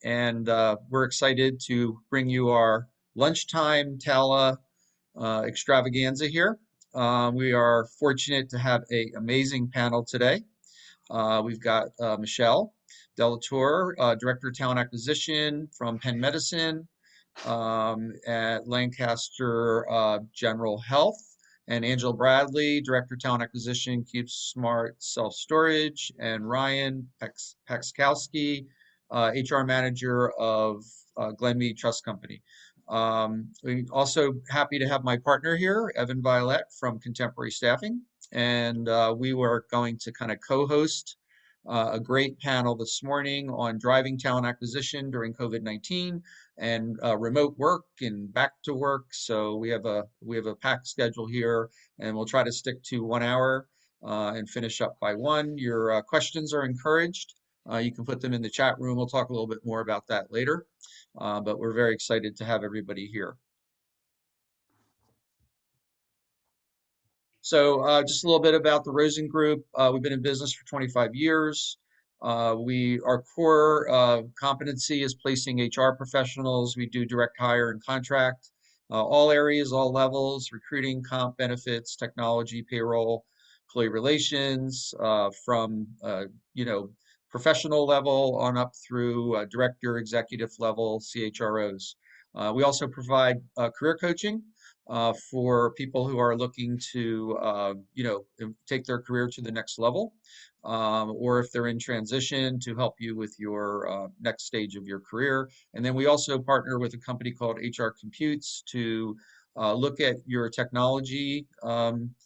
We're excited to bring you our lunchtime TALA extravaganza here. We are fortunate to have an amazing panel today. We've got Michelle Delatour, Director of Talent Acquisition from Penn Medicine at Lancaster General Health, and Angela Bradley, Director of Talent Acquisition, Keep Smart Self Storage, and Ryan Paxkowski, HR Manager of Glenmead Trust Company. We also happy to have my partner here, Evan Violet from Contemporary Staffing, and we were going to kind of co-host a great panel this morning on driving talent acquisition during COVID-19 and remote work and back to work. So we have a packed schedule here, and we'll try to stick to 1 hour and finish up by 1. Your questions are encouraged. You can put them in the chat room. We'll talk a little bit more about that later, but we're very excited to have everybody here. So just a little bit about the Rosen Group. We've been in business for 25 years. Our core competency is placing HR professionals. We do direct hire and contract, all areas, all levels, recruiting, comp, benefits, technology, payroll, employee relations, from professional level on up through director, executive level, CHROs. We also provide career coaching for people who are looking to, take their career to the next level, or if they're in transition, to help you with your next stage of your career. And then we also partner with a company called HR Computes to look at your technology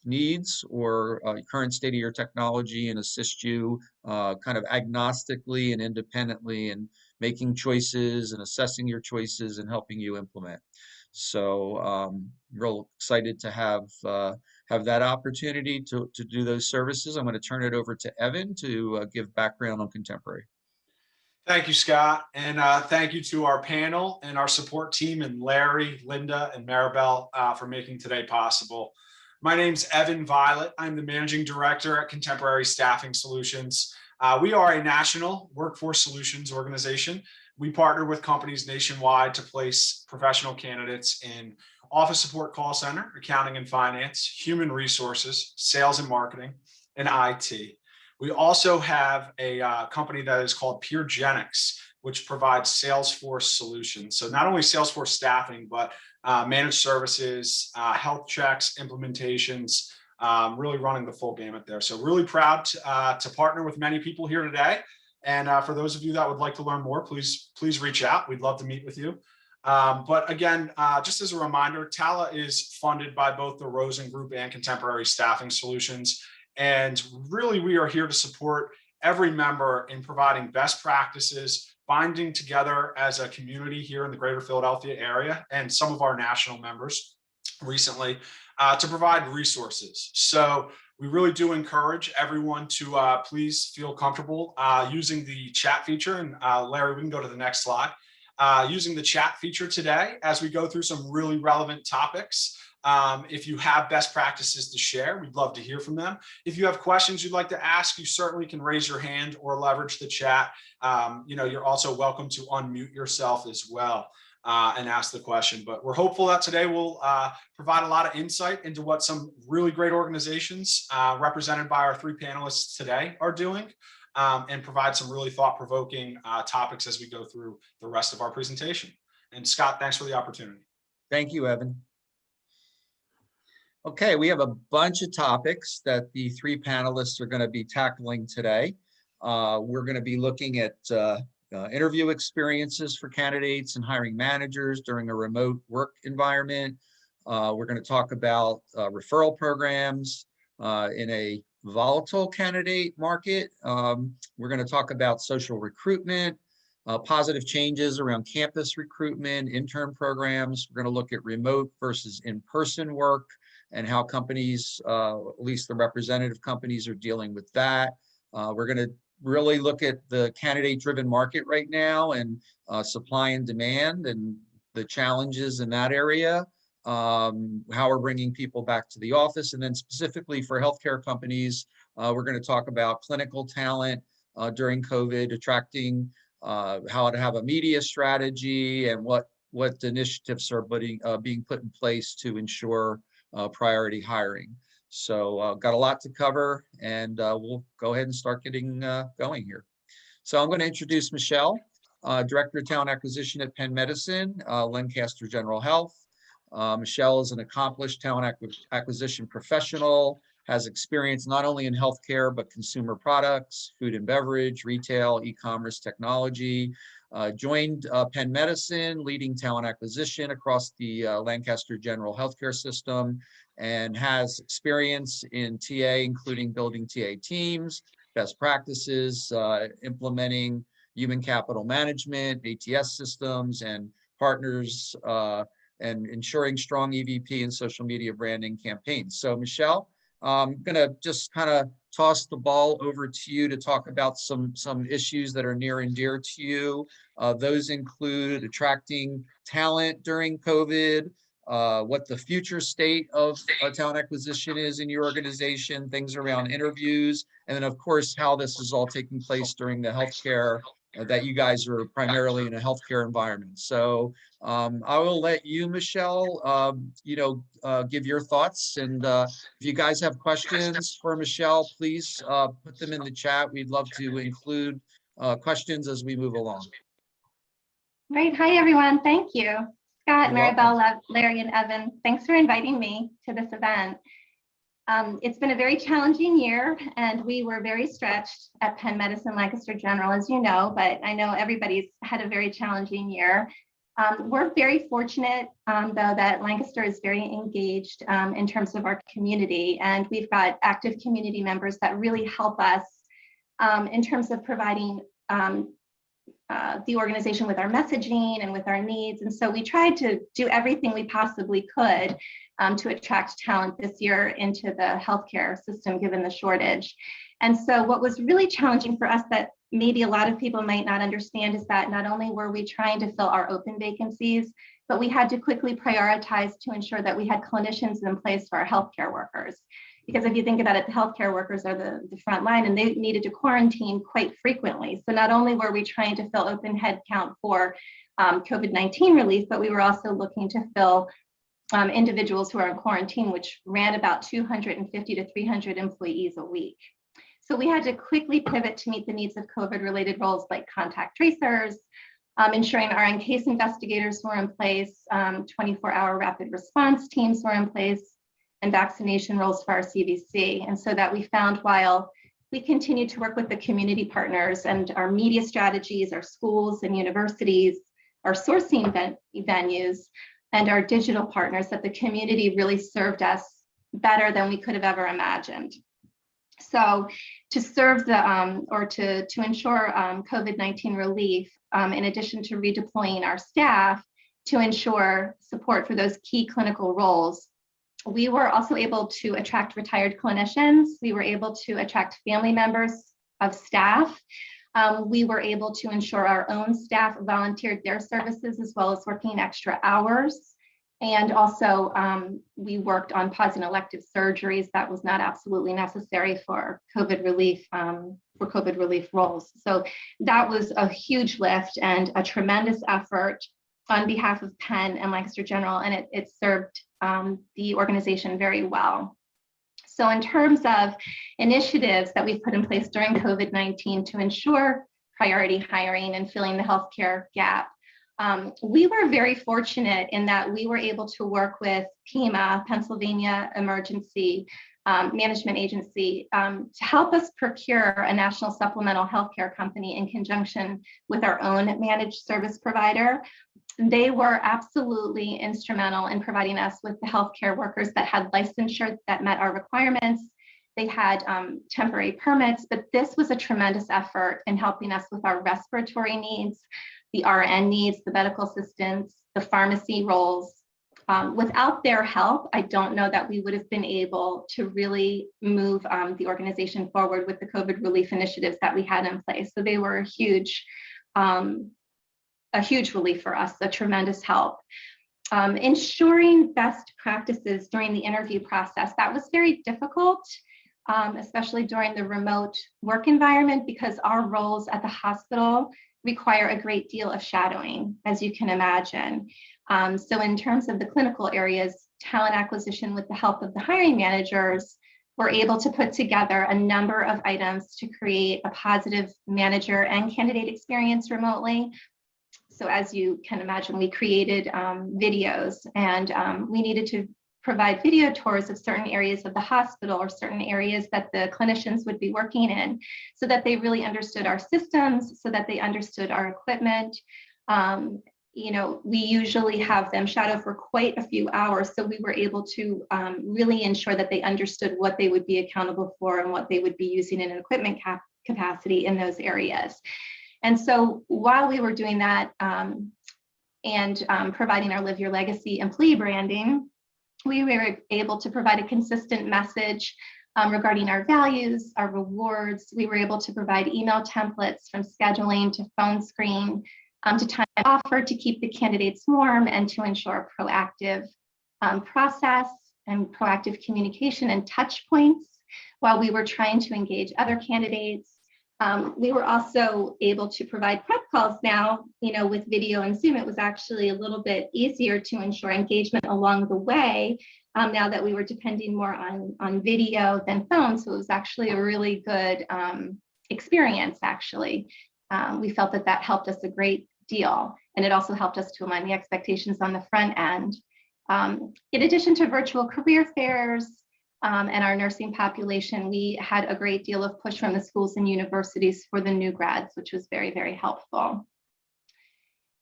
needs or current state of your technology and assist you kind of agnostically and independently in making choices and assessing your choices and helping you implement. So real excited to have that opportunity to do those services. I'm going to turn it over to Evan to give background on Contemporary. Thank you, Scott, and thank you to our panel and our support team, and Larry, Linda, and Maribel for making today possible. My name's Evan Violet. I'm the Managing Director at Contemporary Staffing Solutions. We are a national workforce solutions organization. We partner with companies nationwide to place professional candidates in office support, call center, accounting and finance, human resources, sales and marketing, and IT. We also have a company that is called PeerGenics, which provides Salesforce solutions. So not only Salesforce staffing, but managed services, health checks, implementations, really running the full gamut there. So really proud to partner with many people here today. And for those of you that would like to learn more, please reach out. We'd love to meet with you. But again, just as a reminder, TALA is funded by both the Rosen Group and Contemporary Staffing Solutions. And really, we are here to support every member in providing best practices, binding together as a community here in the greater Philadelphia area and some of our national members recently to provide resources. So we really do encourage everyone to please feel comfortable using the chat feature. And Larry, we can go to the next slide. Using the chat feature today as we go through some really relevant topics. If you have best practices to share, we'd love to hear from them. If you have questions you'd like to ask, you certainly can raise your hand or leverage the chat. You're also welcome to unmute yourself as well and ask the question. But we're hopeful that today will provide a lot of insight into what some really great organizations represented by our 3 panelists today are doing, and provide some really thought-provoking topics as we go through the rest of our presentation. And Scott, thanks for the opportunity. Thank you, Evan. Okay, we have a bunch of topics that the 3 panelists are going to be tackling today. We're going to be looking at interview experiences for candidates and hiring managers during a remote work environment. We're going to talk about referral programs in a volatile candidate market. We're going to talk about social recruitment, positive changes around campus recruitment, intern programs. We're going to look at remote versus in-person work and how companies, at least the representative companies, are dealing with that. We're going to really look at the candidate-driven market right now and supply and demand and the challenges in that area, how we're bringing people back to the office. And then specifically for healthcare companies, we're going to talk about clinical talent during COVID, attracting how to have a media strategy, and what initiatives are being put in place to ensure priority hiring. So got a lot to cover, and we'll go ahead and start getting going here. So I'm going to introduce Michelle, Director of Talent Acquisition at Penn Medicine, Lancaster General Health. Michelle is an accomplished talent acquisition professional, has experience not only in healthcare, but consumer products, food and beverage, retail, e-commerce, technology. Joined Penn Medicine, leading talent acquisition across the Lancaster General Healthcare System, and has experience in TA, including building TA teams, best practices, implementing human capital management, ATS systems, and partners, and ensuring strong EVP and social media branding campaigns. So Michelle, I'm gonna just kind of toss the ball over to you to talk about some issues that are near and dear to you. Those include attracting talent during COVID, what the future state of talent acquisition is in your organization, things around interviews, and then of course how this is all taking place during the healthcare that you guys are primarily in a healthcare environment. So I will let you, Michelle, give your thoughts. And if you guys have questions for Michelle, please put them in the chat. We'd love to include questions as we move along. Great. Hi, everyone. Thank you. Scott, You're Maribel, Larry, and Evan, thanks for inviting me to this event. It's been a very challenging year, and we were very stretched at Penn Medicine Lancaster General, as you know, but I know everybody's had a very challenging year. We're very fortunate, though, that Lancaster is very engaged in terms of our community, and we've got active community members that really help us in terms of providing the organization with our messaging and with our needs. And so we tried to do everything we possibly could to attract talent this year into the healthcare system, given the shortage. And so what was really challenging for us that maybe a lot of people might not understand is that not only were we trying to fill our open vacancies, but we had to quickly prioritize to ensure that we had clinicians in place for our healthcare workers. Because if you think about it, the healthcare workers are the front line, and they needed to quarantine quite frequently. So not only were we trying to fill open headcount for COVID-19 relief, but we were also looking to fill individuals who are in quarantine, which ran about 250 to 300 employees a week. So we had to quickly pivot to meet the needs of COVID-related roles like contact tracers, ensuring RN case investigators were in place, 24-hour rapid response teams were in place, and vaccination roles for our CVC. And so that we found while we continued to work with the community partners and our media strategies, our schools and universities, our sourcing venues, and our digital partners, that the community really served us better than we could have ever imagined. So to serve to ensure COVID-19 relief, in addition to redeploying our staff to ensure support for those key clinical roles, we were also able to attract retired clinicians. We were able to attract family members of staff. We were able to ensure our own staff volunteered their services as well as working extra hours. And also we worked on pausing elective surgeries that was not absolutely necessary for COVID relief roles. So that was a huge lift and a tremendous effort on behalf of Penn and Lancaster General, and it served the organization very well. So in terms of initiatives that we've put in place during COVID-19 to ensure priority hiring and filling the healthcare gap, we were very fortunate in that we were able to work with PEMA, Pennsylvania Emergency Management Agency, to help us procure a national supplemental healthcare company in conjunction with our own managed service provider. They were absolutely instrumental in providing us with the healthcare workers that had licensure that met our requirements. They had temporary permits, but this was a tremendous effort in helping us with our respiratory needs, the RN needs, the medical assistants, the pharmacy roles. Without their help, I don't know that we would have been able to really move the organization forward with the COVID relief initiatives that we had in place. So they were a huge relief for us, a tremendous help. Ensuring best practices during the interview process, that was very difficult, especially during the remote work environment, because our roles at the hospital require a great deal of shadowing, as you can imagine. So in terms of the clinical areas, talent acquisition with the help of the hiring managers, we're able to put together a number of items to create a positive manager and candidate experience remotely. So as you can imagine, we created videos, and we needed to provide video tours of certain areas of the hospital or certain areas that the clinicians would be working in, so that they really understood our systems, so that they understood our equipment. We usually have them shadow for quite a few hours, so we were able to really ensure that they understood what they would be accountable for and what they would be using in an equipment capacity in those areas. And so while we were doing that and providing our Live Your Legacy employee branding, we were able to provide a consistent message regarding our values, our rewards. We were able to provide email templates from scheduling to phone screen to time offer to keep the candidates warm and to ensure a proactive process and proactive communication and touch points while we were trying to engage other candidates. We were also able to provide prep calls now, with video and Zoom. It was actually a little bit easier to ensure engagement along the way now that we were depending more on video than phone. So it was actually a really good experience, actually. We felt that helped us a great deal. And it also helped us to align the expectations on the front end. In addition to virtual career fairs, and our nursing population, we had a great deal of push from the schools and universities for the new grads, which was very, very helpful.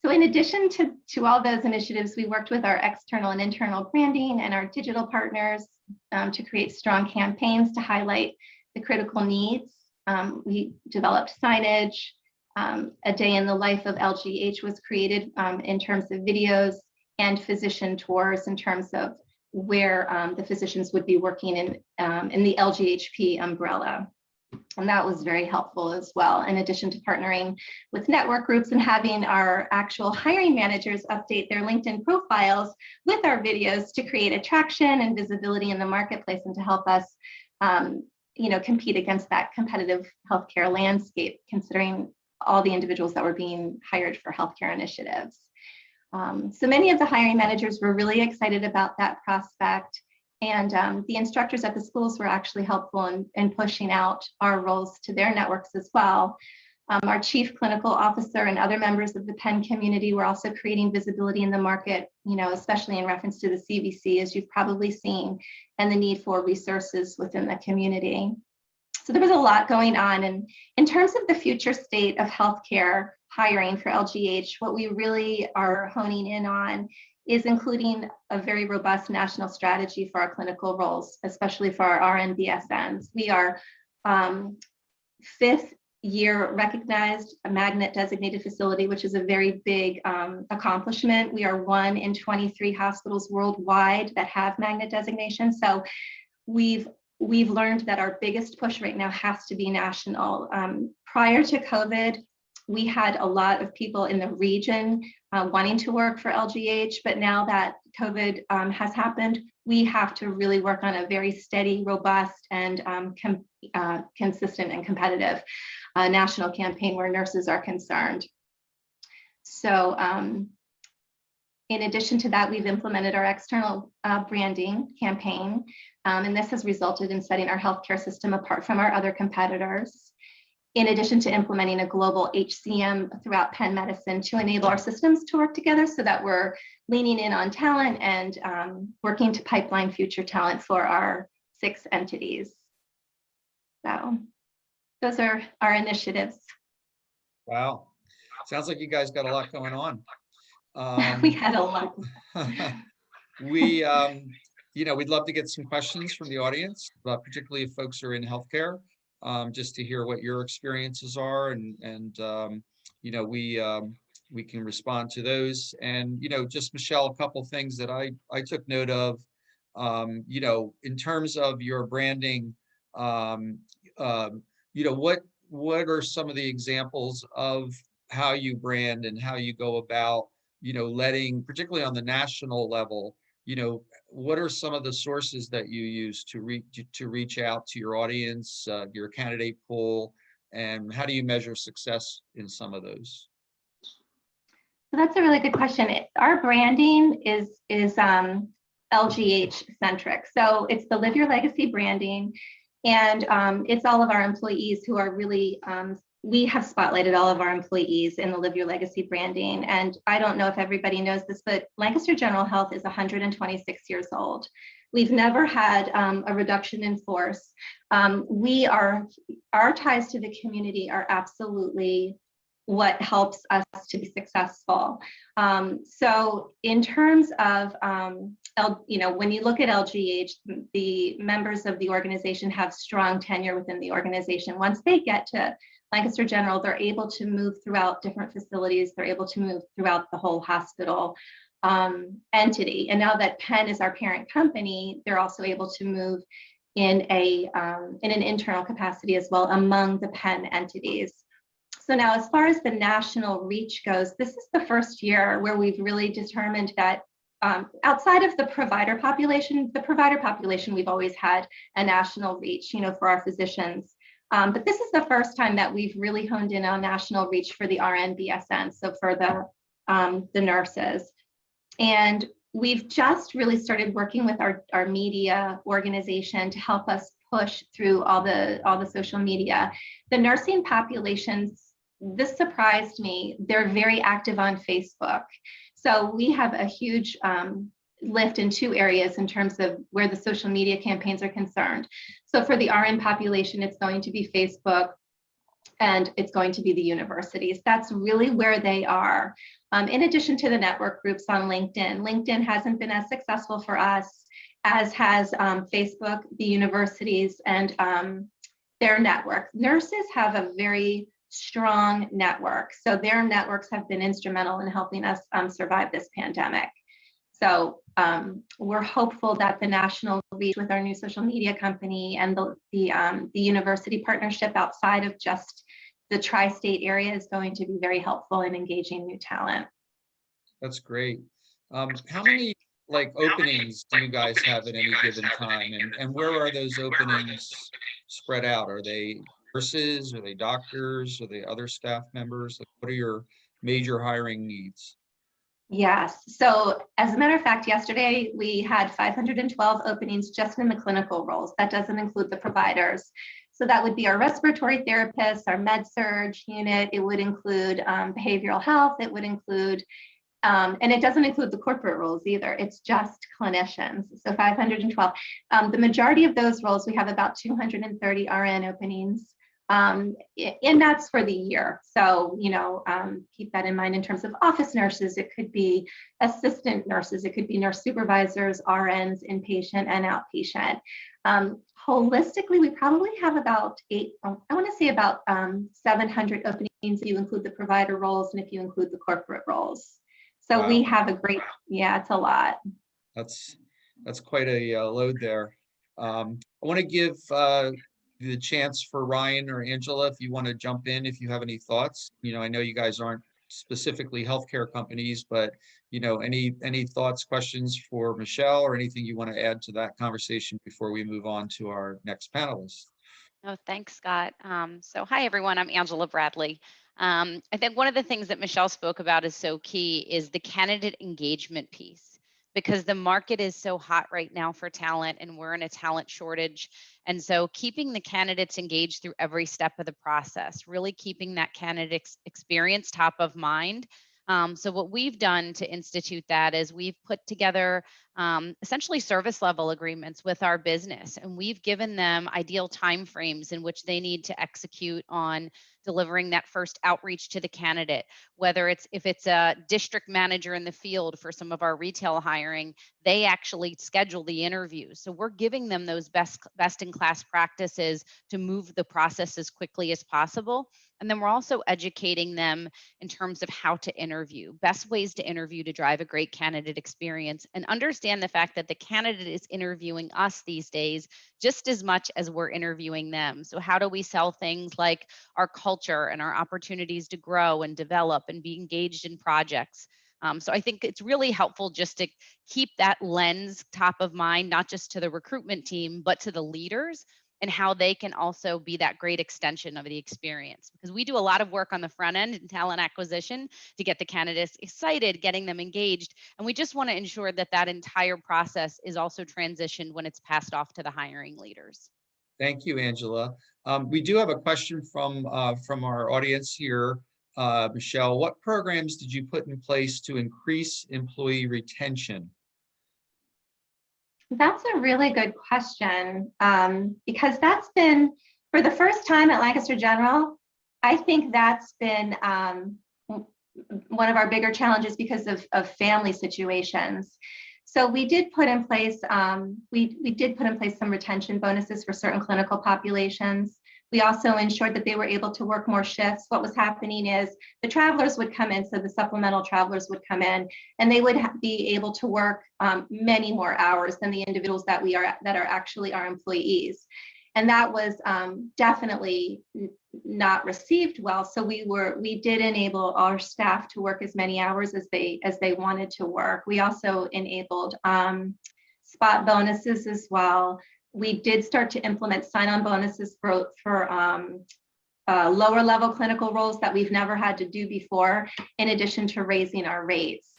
So in addition to all those initiatives, we worked with our external and internal branding and our digital partners to create strong campaigns to highlight the critical needs. We developed signage. A day in the life of LGH was created in terms of videos and physician tours in terms of where the physicians would be working in the LGHP umbrella. And that was very helpful as well, in addition to partnering with network groups and having our actual hiring managers update their LinkedIn profiles with our videos to create attraction and visibility in the marketplace and to help us compete against that competitive healthcare landscape, considering all the individuals that were being hired for healthcare initiatives. So many of the hiring managers were really excited about that prospect, and the instructors at the schools were actually helpful in pushing out our roles to their networks as well. Our chief clinical officer and other members of the Penn community were also creating visibility in the market, especially in reference to the CVC, as you've probably seen, and the need for resources within the community. So there was a lot going on. And in terms of the future state of healthcare hiring for LGH, what we really are honing in on is including a very robust national strategy for our clinical roles, especially for our RN BSNs. We are fifth year recognized a magnet designated facility, which is a very big accomplishment. We are 1 in 23 hospitals worldwide that have magnet designation. So we've learned that our biggest push right now has to be national. Prior to COVID, we had a lot of people in the region wanting to work for LGH, but now that COVID has happened, we have to really work on a very steady, robust, and consistent and competitive national campaign where nurses are concerned. So in addition to that, we've implemented our external branding campaign, and this has resulted in setting our healthcare system apart from our other competitors. In addition to implementing a global HCM throughout Penn Medicine to enable our systems to work together so that we're leaning in on talent and working to pipeline future talent for our 6 entities. So those are our initiatives. Wow. Sounds like you guys got a lot going on. We had a lot. We'd love to get some questions from the audience, but particularly if folks are in healthcare. Just to hear what your experiences are, and we can respond to those. And just Michelle, a couple things that I took note of. In terms of your branding, what are some of the examples of how you brand and how you go about letting, particularly on the national level, what are some of the sources that you use to reach out to your audience, your candidate pool, And how do you measure success in some of those? So that's a really good question. Our branding is LGH centric. So it's the Live Your Legacy branding, and it's all of our employees who are really, we have spotlighted all of our employees in the Live Your Legacy branding. And I don't know if everybody knows this, but Lancaster General Health is 126 years old. We've never had a reduction in force. Our ties to the community are absolutely what helps us to be successful. So in terms of, when you look at LGH, the members of the organization have strong tenure within the organization. Once they get to Lancaster General, they're able to move throughout different facilities. They're able to move throughout the whole hospital entity. And now that Penn is our parent company, they're also able to move in an internal capacity as well among the Penn entities. So now, as far as the national reach goes, this is the first year where we've really determined that outside of the provider population, we've always had a national reach, for our physicians. But this is the first time that we've really honed in on national reach for the RN BSN, so for the nurses. And we've just really started working with our media organization to help us push through all the social media. The nursing populations, this surprised me. They're very active on Facebook. So we have a huge lift in two areas in terms of where the social media campaigns are concerned. So for the RN population, it's going to be Facebook and it's going to be the universities. That's really where they are. In addition to the network groups on LinkedIn. LinkedIn hasn't been as successful for us as has Facebook, the universities, and their network. Nurses have a very strong network. So their networks have been instrumental in helping us survive this pandemic. So we're hopeful that the national reach with our new social media company and the university partnership outside of just the tri-state area is going to be very helpful in engaging new talent. That's great. How many openings do you guys have at any given time, and where are those openings spread out? Are they nurses? Are they doctors? Are they other staff members? What are your major hiring needs? Yes. So as a matter of fact, yesterday we had 512 openings just in the clinical roles. That doesn't include the providers. So that would be our respiratory therapists, our med-surg unit. It would include behavioral health. It would include, and it doesn't include the corporate roles either. It's just clinicians. So 512. The majority of those roles, we have about 230 RN openings. And that's for the year. So, keep that in mind in terms of office nurses. It could be assistant nurses. It could be nurse supervisors, RNs, inpatient and outpatient. Holistically, we probably have about 700 openings if you include the provider roles and if you include the corporate roles. So wow. We have a great, it's a lot. That's quite a load there. I want to give the chance for Ryan or Angela, if you want to jump in, if you have any thoughts. I know you guys aren't specifically healthcare companies, but any thoughts, questions for Michelle, or anything you want to add to that conversation before we move on to our next panelist? Oh, thanks, Scott. So hi, everyone. I'm Angela Bradley. I think one of the things that Michelle spoke about is so key is the candidate engagement piece, because the market is so hot right now for talent and we're in a talent shortage. And so keeping the candidates engaged through every step of the process, really keeping that candidate experience top of mind. So what we've done to institute that is we've put together essentially service level agreements with our business, and we've given them ideal timeframes in which they need to execute on delivering that first outreach to the candidate, whether if it's a district manager in the field for some of our retail hiring, they actually schedule the interviews. So we're giving them those best in class practices to move the process as quickly as possible. And then we're also educating them in terms of how to interview, best ways to interview to drive a great candidate experience, and understand the fact that the candidate is interviewing us these days just as much as we're interviewing them. So how do we sell things like our culture and our opportunities to grow and develop and be engaged in projects? So I think it's really helpful just to keep that lens top of mind, not just to the recruitment team, but to the leaders, and how they can also be that great extension of the experience. Because we do a lot of work on the front end in talent acquisition to get the candidates excited, getting them engaged. And we just want to ensure that that entire process is also transitioned when it's passed off to the hiring leaders. Thank you, Angela. We do have a question from our audience here. Michelle, what programs did you put in place to increase employee retention? That's a really good question, because that's been, for the first time at Lancaster General, I think that's been one of our bigger challenges because of family situations. So we did put in place, we did put in place some retention bonuses for certain clinical populations. We also ensured that they were able to work more shifts. What was happening is the travelers would come in, so the supplemental travelers would come in, and they would be able to work many more hours than the individuals that are actually our employees. And that was definitely not received well. So we did enable our staff to work as many hours as they wanted to work. We also enabled spot bonuses as well. We did start to implement sign-on bonuses for lower level clinical roles that we've never had to do before, in addition to raising our rates.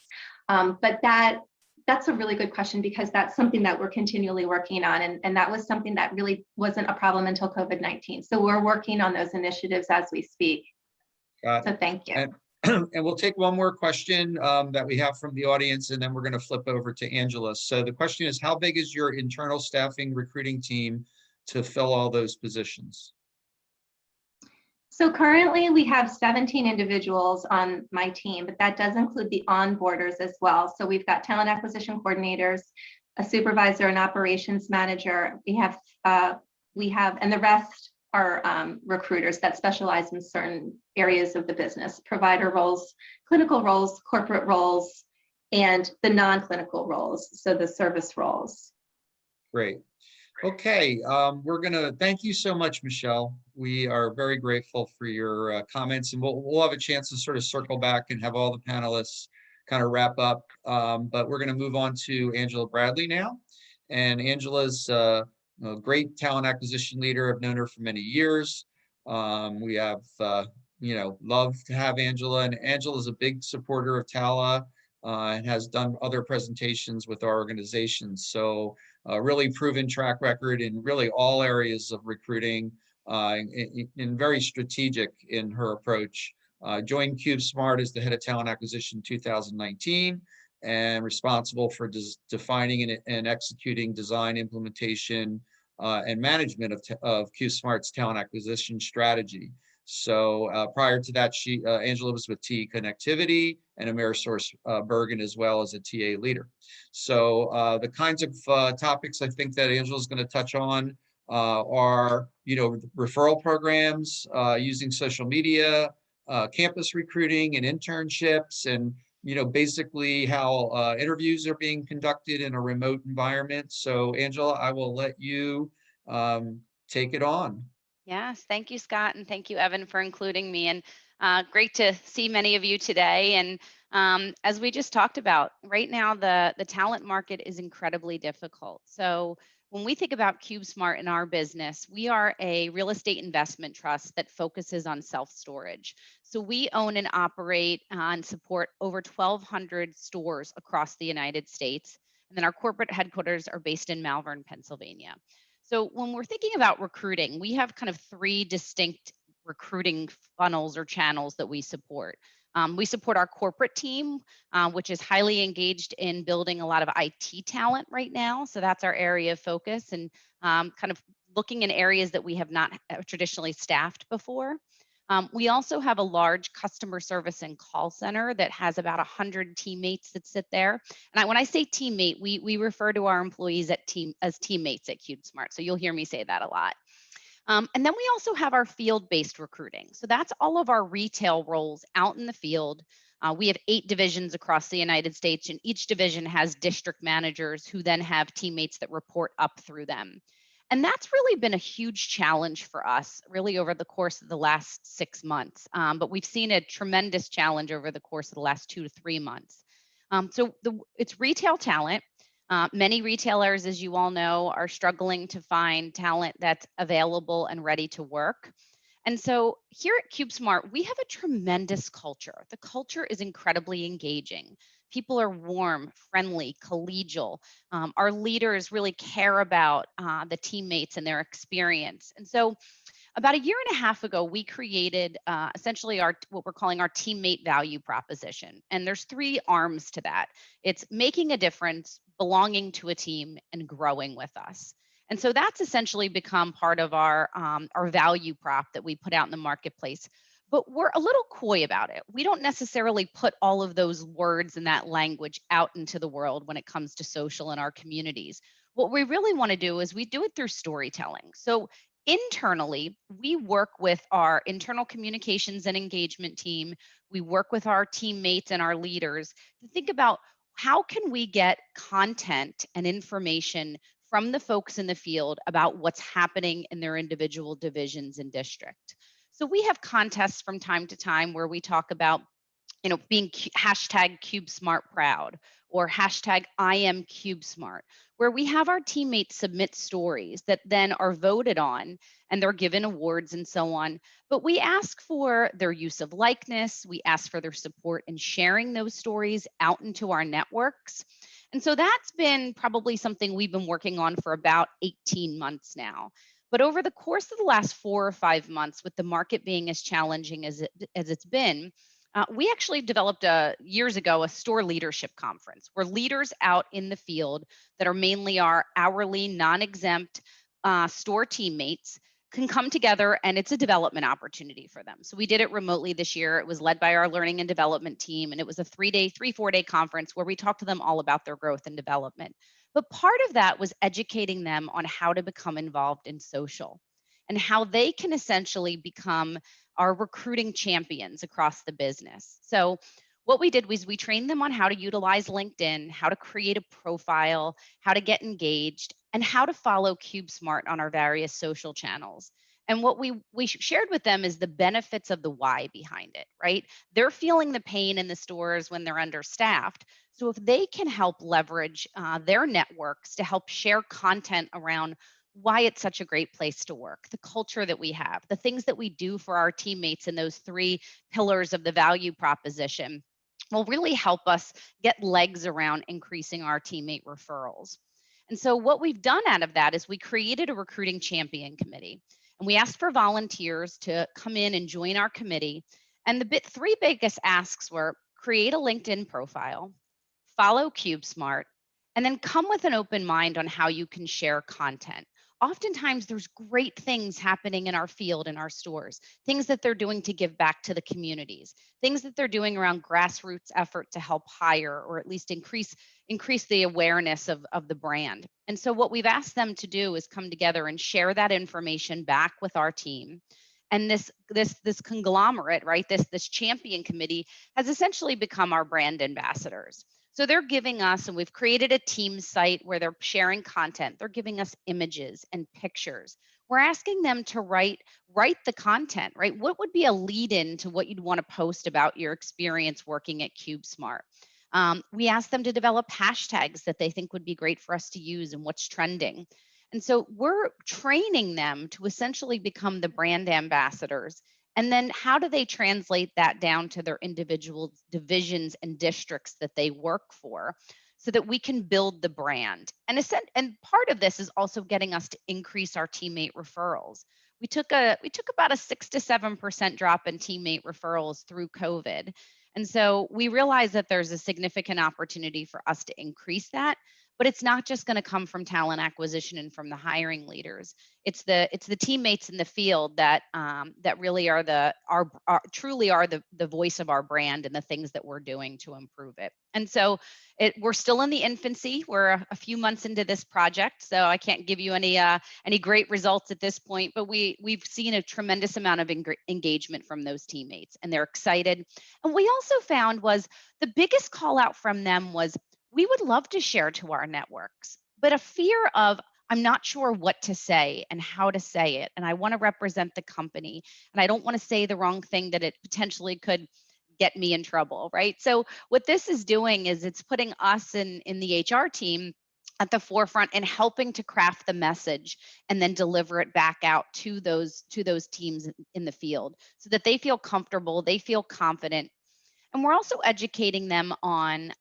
But that's a really good question, because that's something that we're continually working on. And that was something that really wasn't a problem until COVID-19. So we're working on those initiatives as we speak. So thank you. And we'll take one more question that we have from the audience, and then we're going to flip over to Angela. So the question is, how big is your internal staffing recruiting team to fill all those positions? So currently we have 17 individuals on my team, but that does include the onboarders as well. So we've got talent acquisition coordinators, a supervisor, an operations manager. We have, and the rest are recruiters that specialize in certain areas of the business: provider roles, clinical roles, corporate roles, and the non-clinical roles, so the service roles. Great. Okay, we're gonna thank you so much, Michelle. We are very grateful for your comments, and we'll have a chance to sort of circle back and have all the panelists kind of wrap up. But we're gonna move on to Angela Bradley now. And Angela's a great talent acquisition leader. I've known her for many years. We have, love to have Angela, and Angela is a big supporter of TALA and has done other presentations with our organization. So really proven track record in really all areas of recruiting, and very strategic in her approach. Joined CubeSmart as the head of talent acquisition in 2019, and responsible for defining and executing design, implementation, and management of CubeSmart's talent acquisition strategy. So prior to that, Angela was with TE Connectivity and Amerisource Bergen, as well as a TA leader. So the kinds of topics I think that Angela is going to touch on are, referral programs, using social media, campus recruiting and internships, and basically how interviews are being conducted in a remote environment. So Angela, I will let you take it on. Yes, thank you, Scott, and thank you, Evan, for including me. And great to see many of you today. And as we just talked about, right now the talent market is incredibly difficult. So when we think about CubeSmart in our business, we are a real estate investment trust that focuses on self-storage. So we own and operate and support over 1,200 stores across the United States. And then our corporate headquarters are based in Malvern, Pennsylvania. So when we're thinking about recruiting, we have kind of three distinct recruiting funnels or channels that we support. We support our corporate team, which is highly engaged in building a lot of IT talent right now. So that's our area of focus, and kind of looking in areas that we have not traditionally staffed before. We also have a large customer service and call center that has about 100 teammates that sit there. And when I say teammate, we refer to our employees as teammates at CubeSmart. So you'll hear me say that a lot. And then we also have our field-based recruiting. So that's all of our retail roles out in the field. We have 8 divisions across the United States, and each division has district managers who then have teammates that report up through them. And that's really been a huge challenge for us really over the course of the last 6 months. But we've seen a tremendous challenge over the course of the last 2 to 3 months. So it's retail talent. Many retailers, as you all know, are struggling to find talent that's available and ready to work. And so here at CubeSmart, we have a tremendous culture. The culture is incredibly engaging. People are warm, friendly, collegial. Our leaders really care about the teammates and their experience. And so about a year and a half ago, we created essentially our what we're calling our teammate value proposition. And there's three arms to that. It's making a difference, belonging to a team, and growing with us. And so that's essentially become part of our value prop that we put out in the marketplace. But we're a little coy about it. We don't necessarily put all of those words and that language out into the world when it comes to social in our communities. What we really want to do is we do it through storytelling. So internally, we work with our internal communications and engagement team. We work with our teammates and our leaders to think about how can we get content and information from the folks in the field about what's happening in their individual divisions and district. So we have contests from time to time where we talk about being hashtag CubeSmart proud or hashtag I am CubeSmart, where we have our teammates submit stories that then are voted on and they're given awards and so on. But we ask for their use of likeness. We ask for their support in sharing those stories out into our networks. And so that's been probably something we've been working on for about 18 months now. But over the course of the last 4 or 5 months, with the market being as challenging as it's been, we actually developed years ago a store leadership conference where leaders out in the field that are mainly our hourly, non-exempt store teammates can come together, and it's a development opportunity for them. So we did it remotely this year. It was led by our learning and development team, and it was a 4-day conference where we talked to them all about their growth and development. But part of that was educating them on how to become involved in social and how they can essentially become our recruiting champions across the business. So what we did was we trained them on how to utilize LinkedIn, how to create a profile, how to get engaged, and how to follow CubeSmart on our various social channels. And what we shared with them is the benefits of the why behind it, right? They're feeling the pain in the stores when they're understaffed. So if they can help leverage their networks to help share content around why it's such a great place to work, the culture that we have, the things that we do for our teammates in those three pillars of the value proposition will really help us get legs around increasing our teammate referrals. And so what we've done out of that is we created a recruiting champion committee, and we asked for volunteers to come in and join our committee. And the three biggest asks were create a LinkedIn profile, follow CubeSmart, and then come with an open mind on how you can share content. Oftentimes, there's great things happening in our field, in our stores, things that they're doing to give back to the communities, things that they're doing around grassroots effort to help hire or at least increase the awareness of the brand. And so what we've asked them to do is come together and share that information back with our team. And this conglomerate, right, this champion committee has essentially become our brand ambassadors. So they're giving us, and we've created a team site where they're sharing content. They're giving us images and pictures. We're asking them to write the content, right? What would be a lead in to what you'd want to post about your experience working at CubeSmart? We asked them to develop hashtags that they think would be great for us to use and what's trending. And so we're training them to essentially become the brand ambassadors. And then how do they translate that down to their individual divisions and districts that they work for so that we can build the brand? And part of this is also getting us to increase our teammate referrals. We took about a 6 to 7% drop in teammate referrals through COVID. And so we realize that there's a significant opportunity for us to increase that. But it's not just going to come from talent acquisition and from the hiring leaders. It's the teammates in the field that really are truly are the voice of our brand and the things that we're doing to improve it. And so we're still in the infancy. We're a few months into this project, so I can't give you any great results at this point. But we've seen a tremendous amount of engagement from those teammates, and they're excited. And we also found was the biggest call out from them was, we would love to share to our networks, but a fear of, I'm not sure what to say and how to say it. And I want to represent the company. And I don't want to say the wrong thing that it potentially could get me in trouble, right? So what this is doing is it's putting us in the HR team at the forefront and helping to craft the message and then deliver it back out to those teams in the field so that they feel comfortable, they feel confident. And we're also educating them on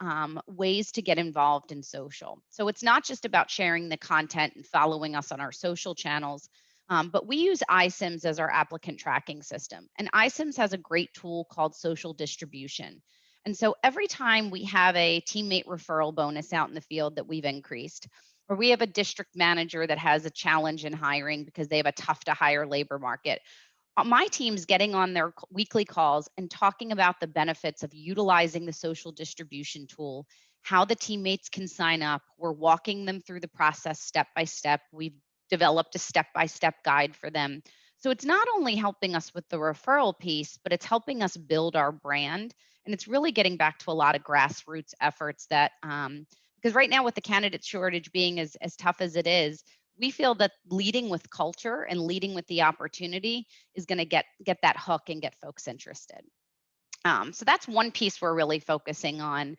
ways to get involved in social. So it's not just about sharing the content and following us on our social channels, but we use iCIMS as our applicant tracking system. And iCIMS has a great tool called social distribution. And so every time we have a teammate referral bonus out in the field that we've increased, or we have a district manager that has a challenge in hiring because they have a tough to hire labor market, my team's getting on their weekly calls and talking about the benefits of utilizing the social distribution tool, how the teammates can sign up. We're walking them through the process step by step. We've developed a step-by-step guide for them. So it's not only helping us with the referral piece, but it's helping us build our brand. And it's really getting back to a lot of grassroots efforts that, because right now with the candidate shortage being as tough as it is, we feel that leading with culture and leading with the opportunity is going to get that hook and get folks interested. So that's one piece we're really focusing on.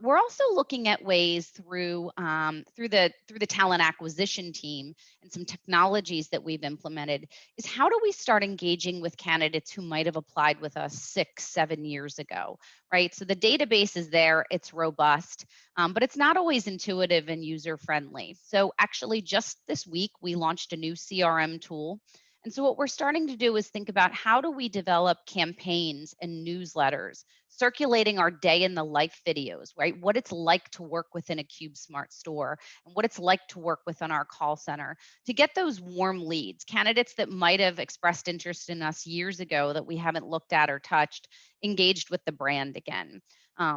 We're also looking at ways through the talent acquisition team and some technologies that we've implemented is how do we start engaging with candidates who might have applied with us 6-7 years ago, right? So the database is there, it's robust, but it's not always intuitive and user friendly. So actually just this week, we launched a new CRM tool. And so what we're starting to do is think about how do we develop campaigns and newsletters, circulating our day in the life videos, right? What it's like to work within a CubeSmart store and what it's like to work within our call center to get those warm leads, candidates that might have expressed interest in us years ago that we haven't looked at or touched, engaged with the brand again.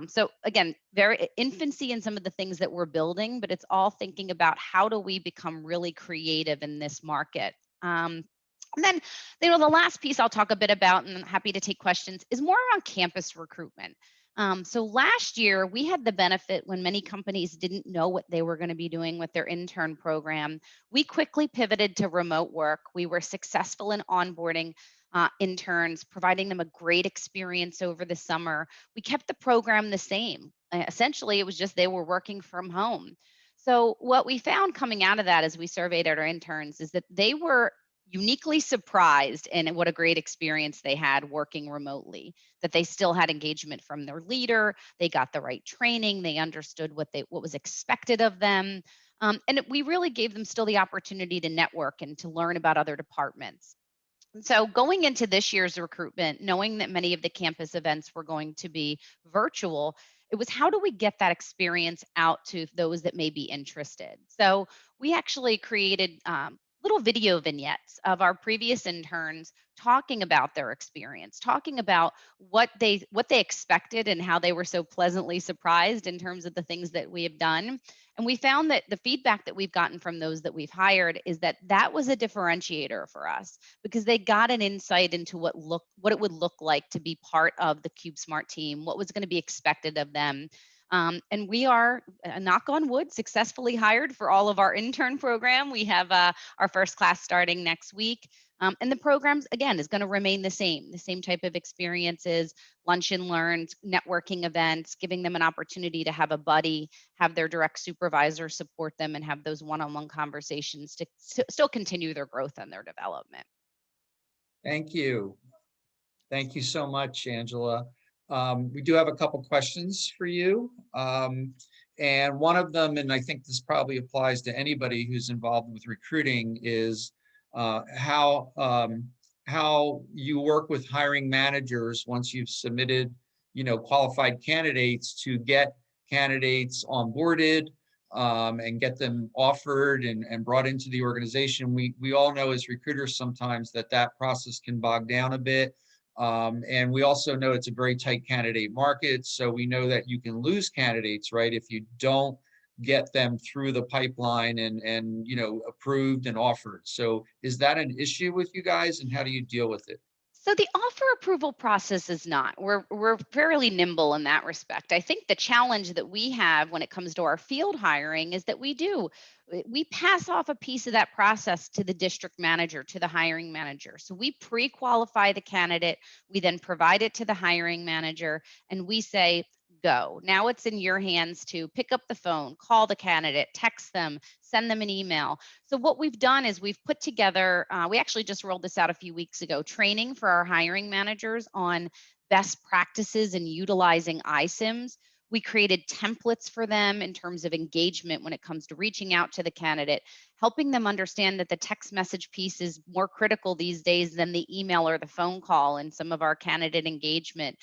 So again, very infancy in some of the things that we're building, but it's all thinking about how do we become really creative in this market. And then, the last piece I'll talk a bit about, and I'm happy to take questions, is more around campus recruitment. So last year, we had the benefit when many companies didn't know what they were going to be doing with their intern program. We quickly pivoted to remote work. We were successful in onboarding interns, providing them a great experience over the summer. We kept the program the same. Essentially, it was just they were working from home. So what we found coming out of that as we surveyed our interns is that they were uniquely surprised in what a great experience they had working remotely, that they still had engagement from their leader, they got the right training, they understood what was expected of them. And we really gave them still the opportunity to network and to learn about other departments. And so going into this year's recruitment, knowing that many of the campus events were going to be virtual, it was how do we get that experience out to those that may be interested? So we actually created little video vignettes of our previous interns talking about their experience, talking about what they expected and how they were so pleasantly surprised in terms of the things that we have done. And we found that the feedback that we've gotten from those that we've hired is that that was a differentiator for us because they got an insight into what it would look like to be part of the CubeSmart team, what was going to be expected of them. And we are, knock on wood, successfully hired for all of our intern program. We have our first class starting next week. And the programs, again, is going to remain the same type of experiences, lunch and learns, networking events, giving them an opportunity to have a buddy, have their direct supervisor support them, and have those one-on-one conversations to still continue their growth and their development. Thank you. Thank you so much, Angela. We do have a couple questions for you. And one of them, and I think this probably applies to anybody who's involved with recruiting, is how you work with hiring managers once you've submitted, qualified candidates to get candidates onboarded and get them offered and brought into the organization. We all know as recruiters sometimes that process can bog down a bit. And we also know it's a very tight candidate market. So we know that you can lose candidates, right, if you don't get them through the pipeline and approved and offered. So is that an issue with you guys, and how do you deal with it? So the offer approval process is not. We're fairly nimble in that respect. I think the challenge that we have when it comes to our field hiring is that we pass off a piece of that process to the district manager, to the hiring manager. So we pre-qualify the candidate, we then provide it to the hiring manager, and we say, go. Now it's in your hands to pick up the phone, call the candidate, text them, send them an email. So what we've done is we've put together, we actually just rolled this out a few weeks ago, training for our hiring managers on best practices in utilizing iSIMs. We created templates for them in terms of engagement when it comes to reaching out to the candidate, helping them understand that the text message piece is more critical these days than the email or the phone call in some of our candidate engagement.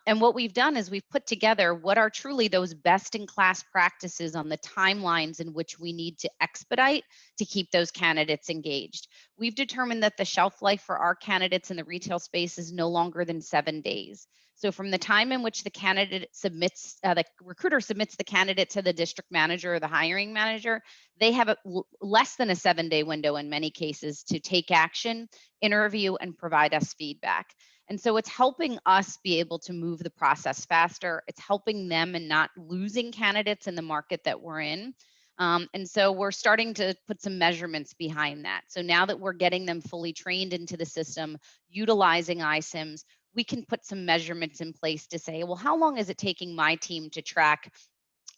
And what we've done is we've put together what are truly those best in class practices on the timelines in which we need to expedite to keep those candidates engaged. We've determined that the shelf life for our candidates in the retail space is no longer than 7 days. So from the time in which the candidate submits, the recruiter submits the candidate to the district manager or the hiring manager, they have less than a 7-day window in many cases to take action, interview, and provide us feedback. And so it's helping us be able to move the process faster. It's helping them and not losing candidates in the market that we're in. And so we're starting to put some measurements behind that. So now that we're getting them fully trained into the system, utilizing iSIMs, we can put some measurements in place to say, well, how long is it taking my team to track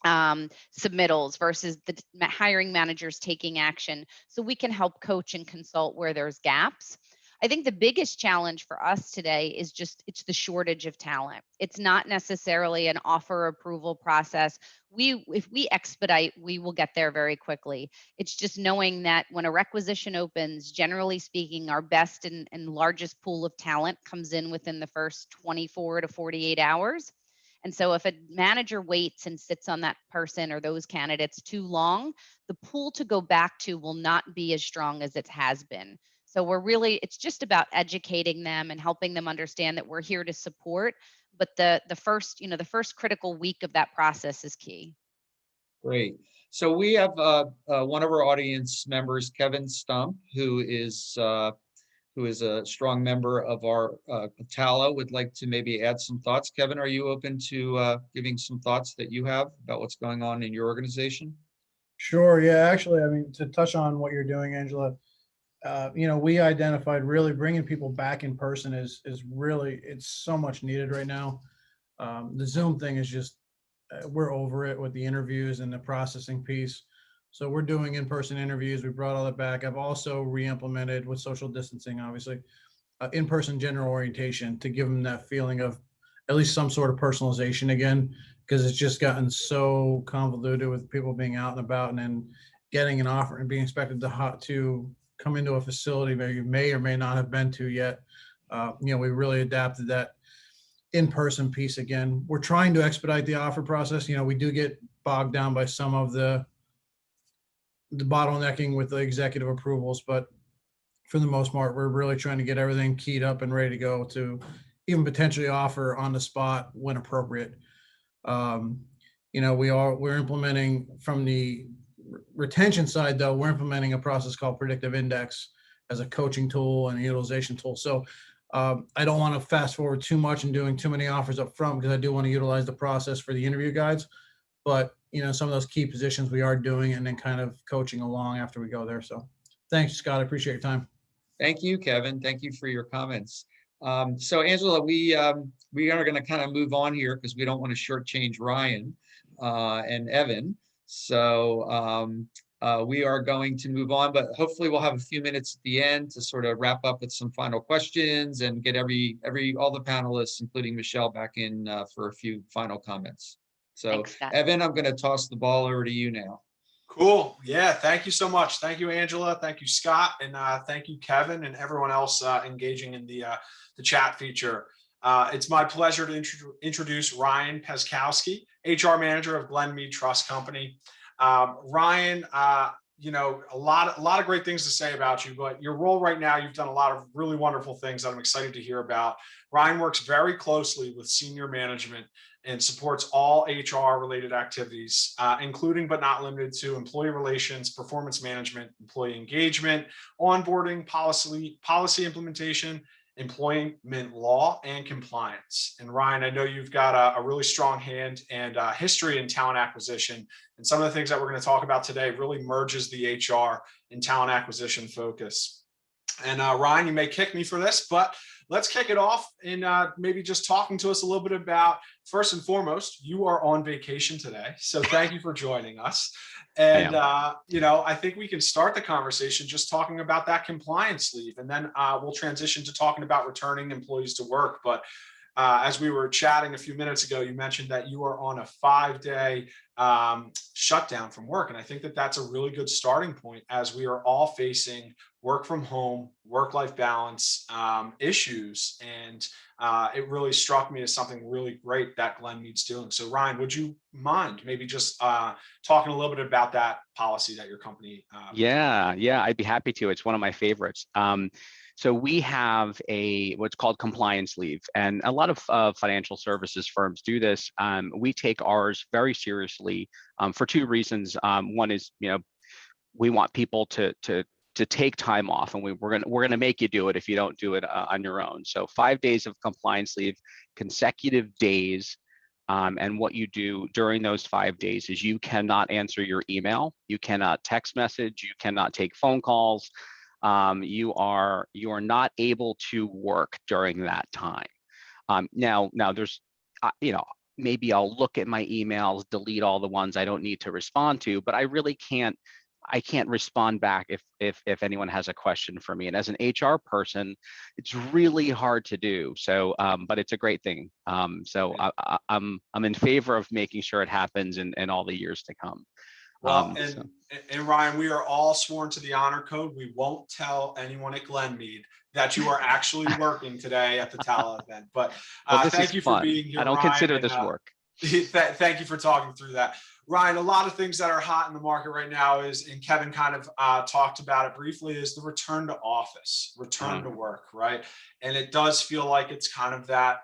submittals versus the hiring managers taking action, so we can help coach and consult where there's gaps. I think the biggest challenge for us today is it's the shortage of talent. It's not necessarily an offer approval process. If we expedite, we will get there very quickly. It's just knowing that when a requisition opens, generally speaking, our best and largest pool of talent comes in within the first 24 to 48 hours. And so if a manager waits and sits on that person or those candidates too long, the pool to go back to will not be as strong as it has been. So it's just about educating them and helping them understand that we're here to support. But the first critical week of that process is key. Great. So we have one of our audience members, Kevin Stump, who is a strong member of our TALA, would like to maybe add some thoughts. Kevin, are you open to giving some thoughts that you have about what's going on in your organization? Sure. Yeah, actually, I mean, to touch on what you're doing, Angela, we identified really bringing people back in person is really, it's so much needed right now. The Zoom thing is just, we're over it with the interviews and the processing piece. So we're doing in-person interviews. We brought all that back. I've also re-implemented with social distancing, obviously, in-person general orientation to give them that feeling of at least some sort of personalization again, because it's just gotten so convoluted with people being out and about and then getting an offer and being expected to come into a facility that you may or may not have been to yet. We really adapted that in-person piece again. We're trying to expedite the offer process. We do get bogged down by some of the bottlenecking with the executive approvals, but for the most part, we're really trying to get everything keyed up and ready to go to even potentially offer on the spot when appropriate. We're implementing from the retention side, though, we're implementing a process called predictive index as a coaching tool and a utilization tool. So I don't want to fast forward too much and doing too many offers up front, because I do want to utilize the process for the interview guides. But some of those key positions we are doing and then kind of coaching along after we go there. So thanks, Scott. I appreciate your time. Thank you, Kevin. Thank you for your comments. So Angela, we are going to kind of move on here because we don't want to shortchange Ryan and Evan. So we are going to move on, but hopefully we'll have a few minutes at the end to sort of wrap up with some final questions and get all the panelists, including Michelle, back in for a few final comments. So Thanks, Scott. Evan, I'm going to toss the ball over to you now. Cool. Yeah. Thank you so much. Thank you, Angela. Thank you, Scott. And thank you, Kevin, and everyone else engaging in the chat feature. It's my pleasure to introduce Ryan Peskowski, HR Manager of Glenmead Trust Company. Ryan, a lot of great things to say about you, but your role right now, you've done a lot of really wonderful things that I'm excited to hear about. Ryan works very closely with senior management and supports all HR related activities, including but not limited to employee relations, performance management, employee engagement, onboarding, policy implementation, employment law, and compliance. And Ryan, I know you've got a really strong hand and history in talent acquisition. And some of the things that we're going to talk about today really merges the HR and talent acquisition focus. And Ryan, you may kick me for this, but let's kick it off and maybe just talking to us a little bit about, first and foremost, you are on vacation today. So thank you for joining us. And, I think we can start the conversation just talking about that compliance leave, and then we'll transition to talking about returning employees to work. But as we were chatting a few minutes ago, you mentioned that you are on a 5-day shutdown from work. And I think that that's a really good starting point as we are all facing work from home, work-life balance issues. And it really struck me as something really great that Glenmead's doing. So Ryan, would you mind maybe just talking a little bit about that policy that your company? Yeah, I'd be happy to. It's one of my favorites. So we have what's called compliance leave, and a lot of financial services firms do this. We take ours very seriously for two reasons. One is, we want people to take time off, and we're gonna make you do it if you don't do it on your own. So 5 days of compliance leave, consecutive days. And what you do during those 5 days is you cannot answer your email, you cannot text message, you cannot take phone calls. You are not able to work during that time. Now there's, maybe I'll look at my emails, delete all the ones I don't need to respond to, but I really can't. I can't respond back if anyone has a question for me. And as an HR person, it's really hard to do. So, but it's a great thing. So I'm in favor of making sure it happens in all the years to come. Well, and Ryan, we are all sworn to the honor code. We won't tell anyone at Glenmead that you are actually working today at the TALA event. But thank you for being here, I don't Ryan, consider this work. Thank you for talking through that. Ryan, a lot of things that are hot in the market right now is, and Kevin kind of talked about it briefly, is the return to office, return to work, right? And it does feel like it's kind of that,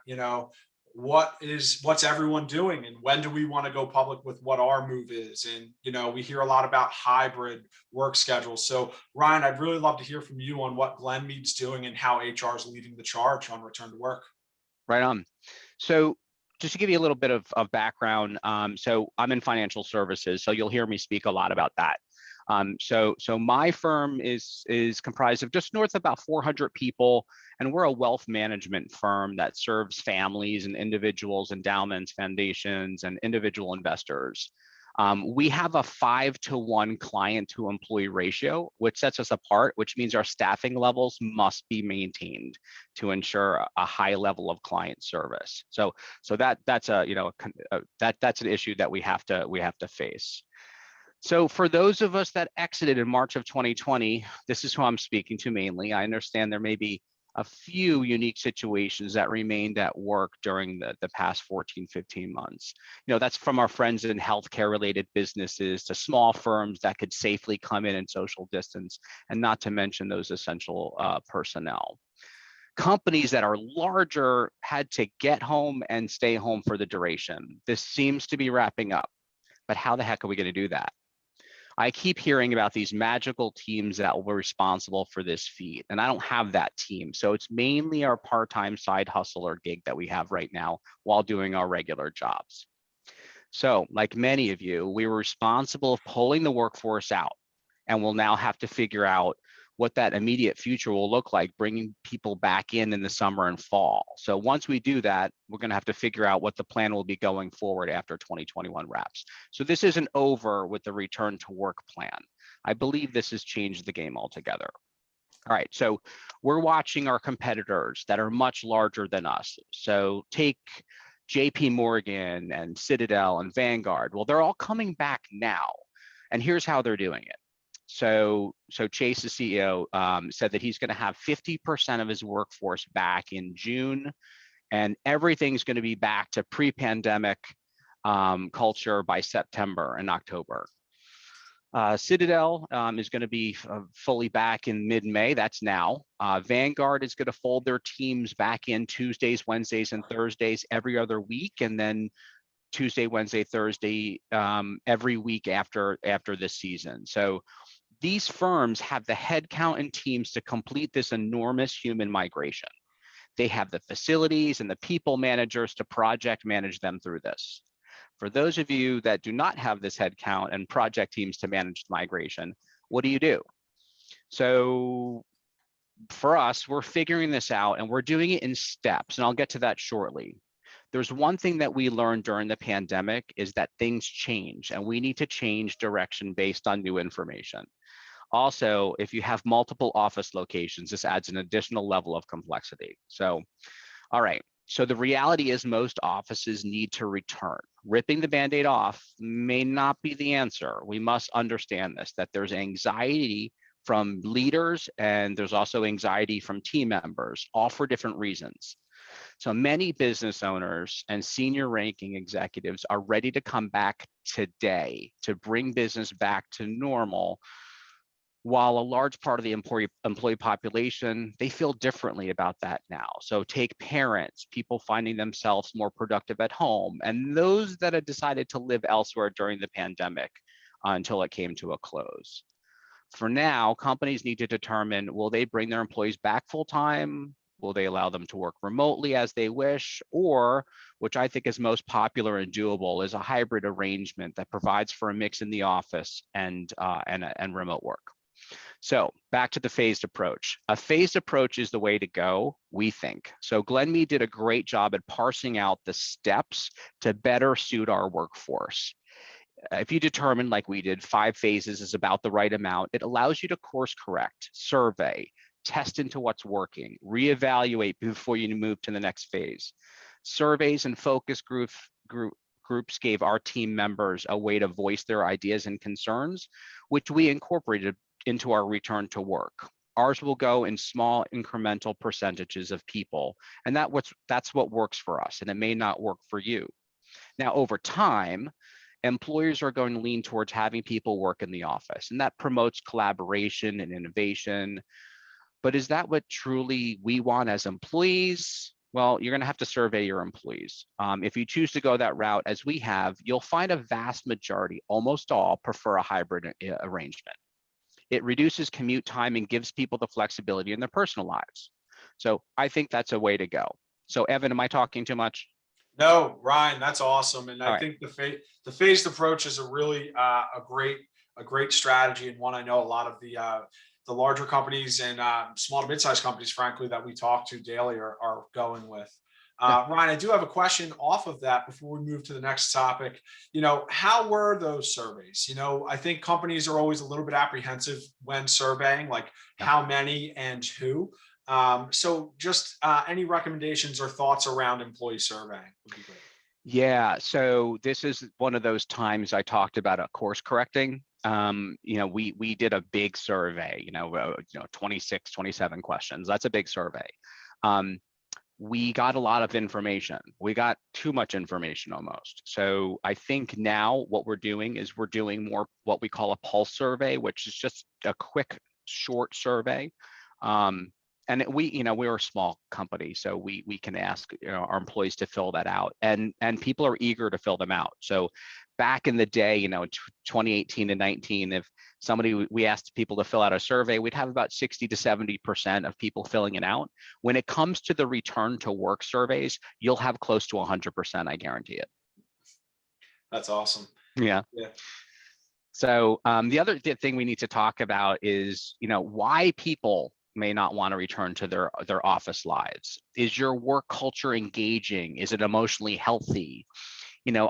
what's everyone doing, and when do we want to go public with what our move is? And we hear a lot about hybrid work schedules. So Ryan, I'd really love to hear from you on what Glenmead's doing and how HR is leading the charge on return to work. Right on. So just to give you a little bit of background, so I'm in financial services, so you'll hear me speak a lot about that. So my firm is comprised of just north of about 400 people, and we're a wealth management firm that serves families and individuals, endowments, foundations, and individual investors. We have a 5-to-1 client to employee ratio, which sets us apart, which means our staffing levels must be maintained to ensure a high level of client service. So that's an issue that we have to face. So for those of us that exited in March of 2020, this is who I'm speaking to mainly. I understand there may be a few unique situations that remained at work during the past 14, 15 months. That's from our friends in healthcare related businesses to small firms that could safely come in and social distance, and not to mention those essential personnel. Companies that are larger had to get home and stay home for the duration. This seems to be wrapping up, but how the heck are we going to do that? I keep hearing about these magical teams that will be responsible for this feat, and I don't have that team. So it's mainly our part-time side hustle or gig that we have right now while doing our regular jobs. So like many of you, we were responsible for pulling the workforce out, and we'll now have to figure out what that immediate future will look like, bringing people back in the summer and fall. So once we do that, we're going to have to figure out what the plan will be going forward after 2021 wraps. So this isn't over with the return to work plan. I believe this has changed the game altogether. All right, so we're watching our competitors that are much larger than us. So take JP Morgan and Citadel and Vanguard. Well, they're all coming back now. And here's how they're doing it. So Chase, the CEO, said that he's going to have 50% of his workforce back in June, and everything's going to be back to pre-pandemic culture by September and October. Citadel is going to be fully back in mid-May. That's now. Vanguard is going to fold their teams back in Tuesdays, Wednesdays, and Thursdays every other week, and then Tuesday, Wednesday, Thursday every week after this season. So these firms have the headcount and teams to complete this enormous human migration. They have the facilities and the people managers to project manage them through this. For those of you that do not have this headcount and project teams to manage the migration, what do you do? So for us, we're figuring this out and we're doing it in steps, and I'll get to that shortly. There's one thing that we learned during the pandemic is that things change and we need to change direction based on new information. Also, if you have multiple office locations, this adds an additional level of complexity. So, all right. So the reality is most offices need to return. Ripping the Band-Aid off may not be the answer. We must understand this, that there's anxiety from leaders and there's also anxiety from team members, all for different reasons. So many business owners and senior ranking executives are ready to come back today to bring business back to normal, while a large part of the employee population, they feel differently about that now. So take parents, people finding themselves more productive at home, and those that had decided to live elsewhere during the pandemic until it came to a close. For now, companies need to determine, will they bring their employees back full time? Will they allow them to work remotely as they wish? Or, which I think is most popular and doable, is a hybrid arrangement that provides for a mix in the office and remote work. So back to the phased approach. A phased approach is the way to go, we think. So Glenn did a great job at parsing out the steps to better suit our workforce. If you determine, like we did, 5 phases is about the right amount, it allows you to course correct, survey, test into what's working, reevaluate before you move to the next phase. Surveys and focus groups gave our team members a way to voice their ideas and concerns, which we incorporated into our return to work. Ours will go in small incremental percentages of people, and that's what works for us, and it may not work for you. Now, over time, employers are going to lean towards having people work in the office, and that promotes collaboration and innovation. But is that what truly we want as employees? Well, you're going to have to survey your employees. If you choose to go that route, as we have, you'll find a vast majority, almost all, prefer a hybrid arrangement. It reduces commute time and gives people the flexibility in their personal lives. So I think that's a way to go. So Evan, am I talking too much? No, Ryan, that's awesome. And I All right. think the phased approach is a really a great strategy, and one I know a lot of the larger companies and small to mid-sized companies, frankly, that we talk to daily are going with. Ryan, I do have a question off of that before we move to the next topic. How were those surveys? I think companies are always a little bit apprehensive when surveying, like how many and who. So just any recommendations or thoughts around employee surveying would be great. Yeah, so this is one of those times I talked about a course correcting. We did a big survey, 26, 27 questions. That's a big survey. We got a lot of information. We got too much information almost. So I think now what we're doing is we're doing more what we call a pulse survey, which is just a quick, short survey. And we're a small company, so we can ask our employees to fill that out, and people are eager to fill them out. So back in the day, 2018 and 19, if we asked people to fill out a survey, we'd have about 60 to 70% of people filling it out. When it comes to the return to work surveys, you'll have close to 100%, I guarantee it. That's awesome. Yeah. So the other thing we need to talk about is, why people may not want to return to their office lives. Is your work culture engaging? Is it emotionally healthy?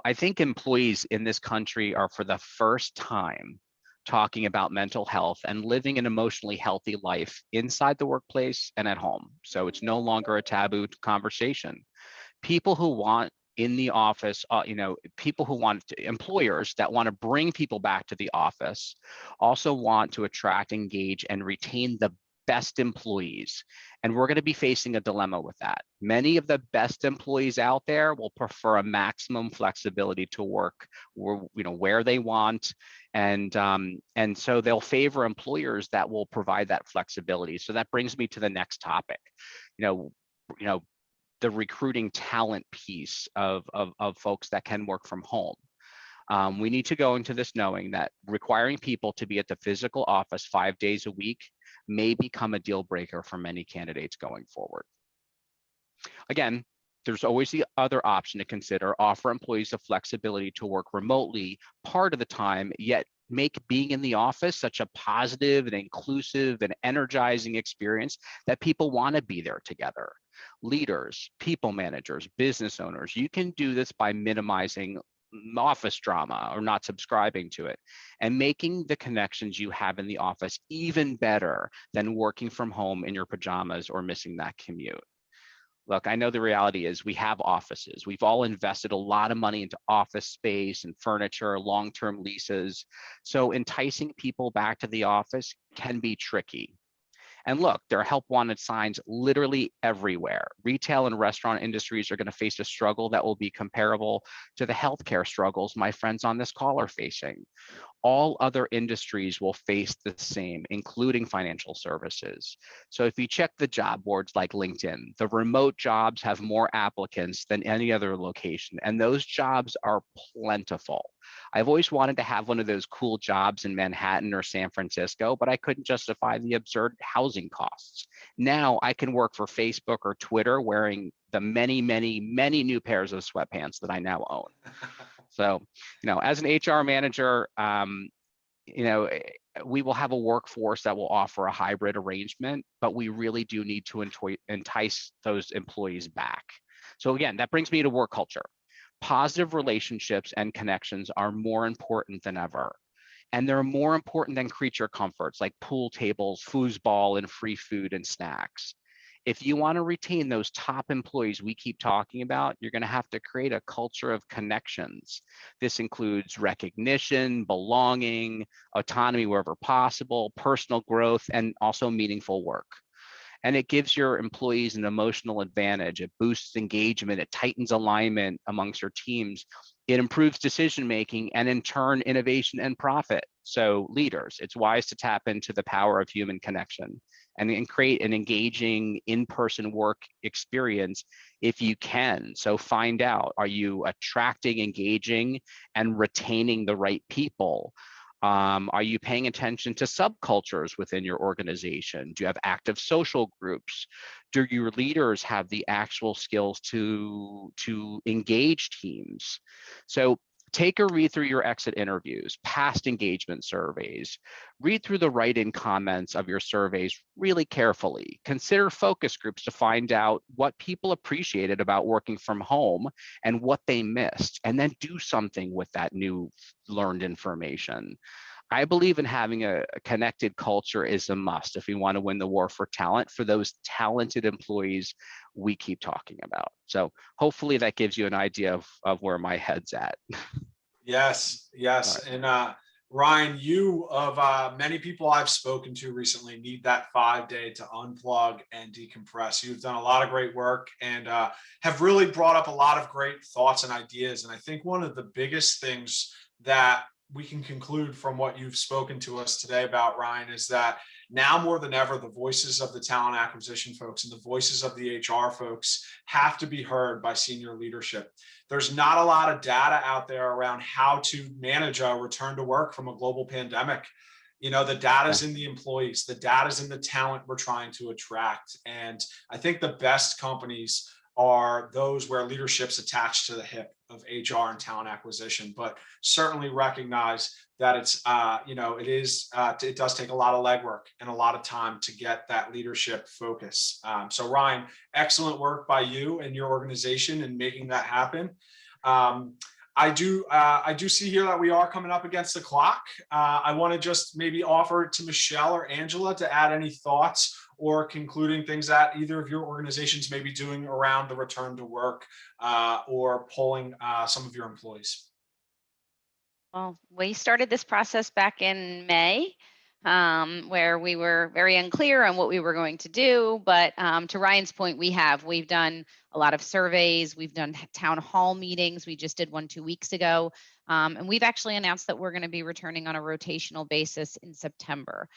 I think employees in this country are for the first time talking about mental health and living an emotionally healthy life inside the workplace and at home. So it's no longer a taboo conversation. People who want in the office, employers that want to bring people back to the office also want to attract, engage, and retain the best employees. And we're going to be facing a dilemma with that. Many of the best employees out there will prefer a maximum flexibility to work where they want. And so they'll favor employers that will provide that flexibility. So that brings me to the next topic. The recruiting talent piece of folks that can work from home. We need to go into this knowing that requiring people to be at the physical office 5 days a week may become a deal breaker for many candidates going forward. Again, there's always the other option to consider: offer employees the flexibility to work remotely part of the time, yet make being in the office such a positive and inclusive and energizing experience that people want to be there together. Leaders, people managers, business owners, you can do this by minimizing office drama or not subscribing to it, and making the connections you have in the office even better than working from home in your pajamas or missing that commute. Look, I know the reality is we have offices. We've all invested a lot of money into office space and furniture, long-term leases. So enticing people back to the office can be tricky. And look, there are help wanted signs literally everywhere. Retail and restaurant industries are going to face a struggle that will be comparable to the healthcare struggles my friends on this call are facing. All other industries will face the same, including financial services. So if you check the job boards like LinkedIn, the remote jobs have more applicants than any other location, and those jobs are plentiful. I've always wanted to have one of those cool jobs in Manhattan or San Francisco, but I couldn't justify the absurd housing costs. Now I can work for Facebook or Twitter wearing the many, many, many new pairs of sweatpants that I now own. So, as an HR manager, we will have a workforce that will offer a hybrid arrangement, but we really do need to entice those employees back. So again, that brings me to work culture. Positive relationships and connections are more important than ever. And they're more important than creature comforts like pool tables, foosball, and free food and snacks. If you want to retain those top employees we keep talking about, you're going to have to create a culture of connections. This includes recognition, belonging, autonomy wherever possible, personal growth, and also meaningful work. And it gives your employees an emotional advantage. It boosts engagement, it tightens alignment amongst your teams. It improves decision-making and in turn, innovation and profit. So leaders, it's wise to tap into the power of human connection and create an engaging in-person work experience if you can. So find out, are you attracting, engaging, and retaining the right people? Are you paying attention to subcultures within your organization? Do you have active social groups? Do your leaders have the actual skills to engage teams? So take a read through your exit interviews, past engagement surveys, read through the write-in comments of your surveys really carefully. Consider focus groups to find out what people appreciated about working from home and what they missed, and then do something with that new learned information. I believe in having a connected culture is a must if we want to win the war for talent for those talented employees we keep talking about. So hopefully that gives you an idea of where my head's at. Yes. Right. And Ryan, you of many people I've spoken to recently need that 5-day to unplug and decompress. You've done a lot of great work and have really brought up a lot of great thoughts and ideas. And I think one of the biggest things that we can conclude from what you've spoken to us today about, Ryan, is that now more than ever, the voices of the talent acquisition folks and the voices of the HR folks have to be heard by senior leadership. There's not a lot of data out there around how to manage a return to work from a global pandemic. The data's in the employees, the data's in the talent we're trying to attract. And I think the best companies are those where leadership's attached to the hip of HR and talent acquisition, but certainly recognize that it does take a lot of legwork and a lot of time to get that leadership focus. So Ryan, excellent work by you and your organization in making that happen. I do see here that we are coming up against the clock. I want to just maybe offer it to Michelle or Angela to add any thoughts or concluding things that either of your organizations may be doing around the return to work or polling some of your employees. Well, we started this process back in May, where we were very unclear on what we were going to do. But to Ryan's point, we've done a lot of surveys. We've done town hall meetings. We just did one 2 weeks ago. And we've actually announced that we're going to be returning on a rotational basis in September.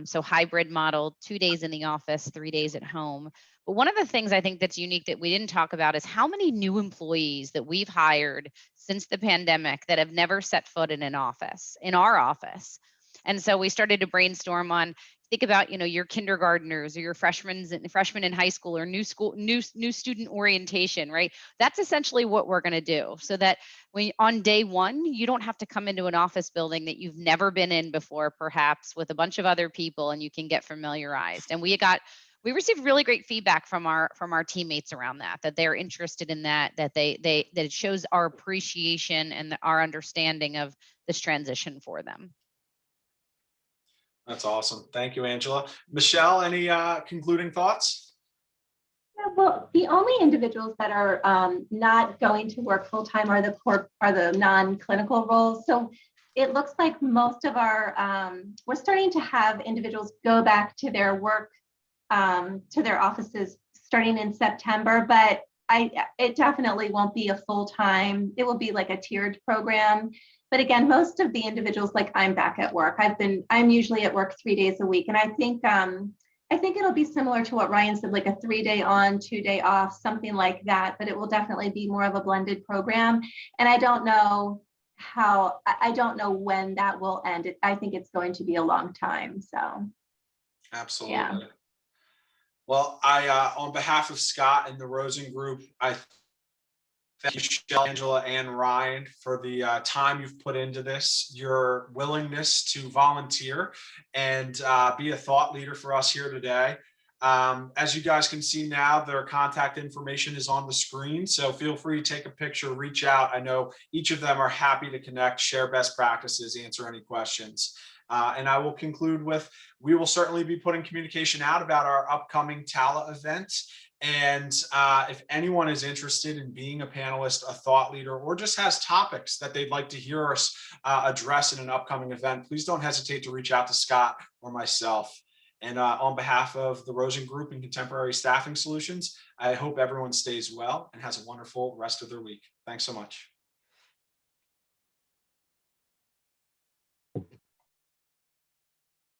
So hybrid model, 2 days in the office, 3 days at home. But one of the things I think that's unique that we didn't talk about is how many new employees that we've hired since the pandemic that have never set foot in an office, in our office. And so we started to brainstorm on think about, your kindergartners or your freshmen in high school, or new student orientation, right? That's essentially what we're going to do, so that when on day one, you don't have to come into an office building that you've never been in before, perhaps with a bunch of other people, and you can get familiarized. And we received really great feedback from our teammates around that they're interested in that that it shows our appreciation and our understanding of this transition for them. That's awesome. Thank you, Angela. Michelle, any concluding thoughts? Yeah, well, the only individuals that are not going to work full time are the non-clinical roles. So it looks like most of our we're starting to have individuals go back to their work, to their offices starting in September, but it definitely won't be a full time. It will be like a tiered program. But again, most of the individuals, like I'm back at work. I'm usually at work 3 days a week, and I think it'll be similar to what Ryan said, like a 3-day on, 2-day off, something like that. But it will definitely be more of a blended program. And I don't know when that will end. I think it's going to be a long time. So Absolutely. yeah. Well, I on behalf of Scott and the Rosen Group, I thank you, Michelle, Angela, and Ryan, for the time you've put into this, your willingness to volunteer and be a thought leader for us here today. As you guys can see now, their contact information is on the screen, so feel free to take a picture, reach out. I know each of them are happy to connect, share best practices, answer any questions. And I will conclude with, we will certainly be putting communication out about our upcoming TALA event. And if anyone is interested in being a panelist, a thought leader, or just has topics that they'd like to hear us address in an upcoming event, please don't hesitate to reach out to Scott or myself. And on behalf of the Rosen Group and Contemporary Staffing Solutions, I hope everyone stays well and has a wonderful rest of their week. Thanks so much.